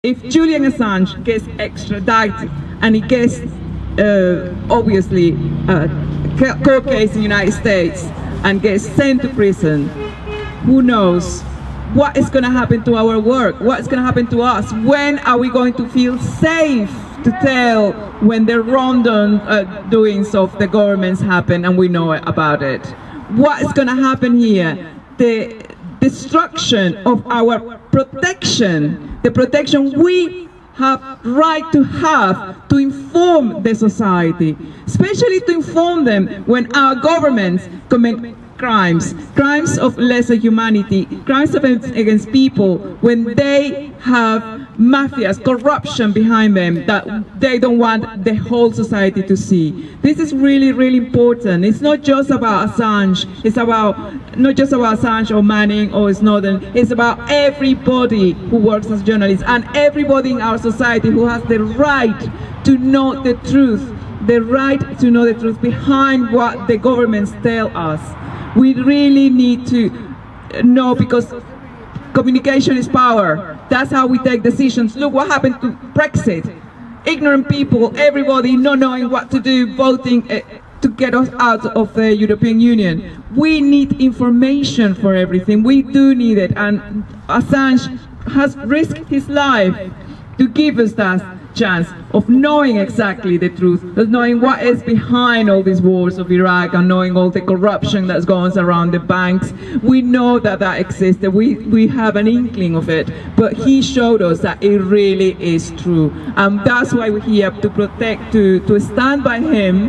If Julian Assange gets extradited and he gets, obviously, a court case in the United States and gets sent to prison, who knows what is going to happen to our work? What's going to happen to us? When are we going to feel safe to tell when the wrongdoing doings of the governments happen and we know about it? What is going to happen here? The destruction of our protection, the protection we have right to have to inform the society, especially to inform them when our governments commit crimes of lesser humanity, crimes against people, when they have mafias, corruption behind them that they don't want the whole society to see. This is really, really important. It's not just about Assange. It's not just about Assange or Manning or Snowden. It's about everybody who works as journalists and everybody in our society who has the right to know the truth, behind what the governments tell us. We really need to know, because communication is power. That's how we take decisions. Look what happened to Brexit. Ignorant people, everybody not knowing what to do, voting to get us out of the European Union. We need information for everything. We do need it. And Assange has risked his life to give us that chance of knowing exactly the truth, of knowing what is behind all these wars of Iraq and knowing all the corruption that goes around the banks. We know that that existed. We have an inkling of it, but he showed us that it really is true. And that's why we're here, to protect, to stand by him,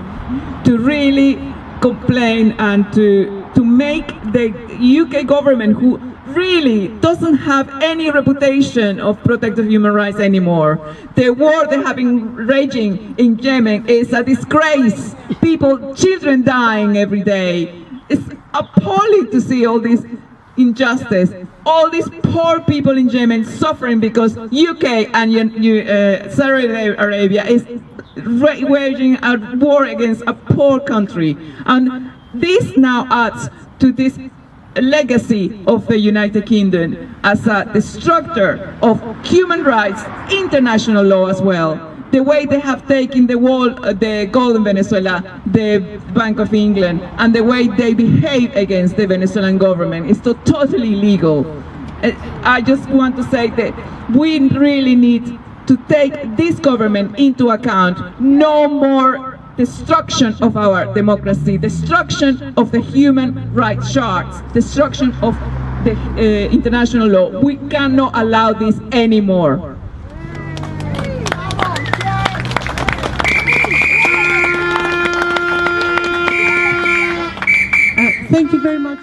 to really complain and to make the UK government, who really doesn't have any reputation of protecting human rights anymore. The war they have been raging in Yemen is a disgrace. People, children dying every day. It's appalling to see all this injustice. All these poor people in Yemen suffering because UK and Saudi Arabia is waging a war against a poor country. And this now adds to this legacy of the United Kingdom as a destructor of human rights, international law as well. The way they have taken the gold in Venezuela, the Bank of England, and the way they behave against the Venezuelan government is totally illegal. I just want to say that we really need to take this government into account. No more destruction of our democracy, destruction of the human rights charts, destruction of the international law. We cannot allow this anymore. Thank you very much.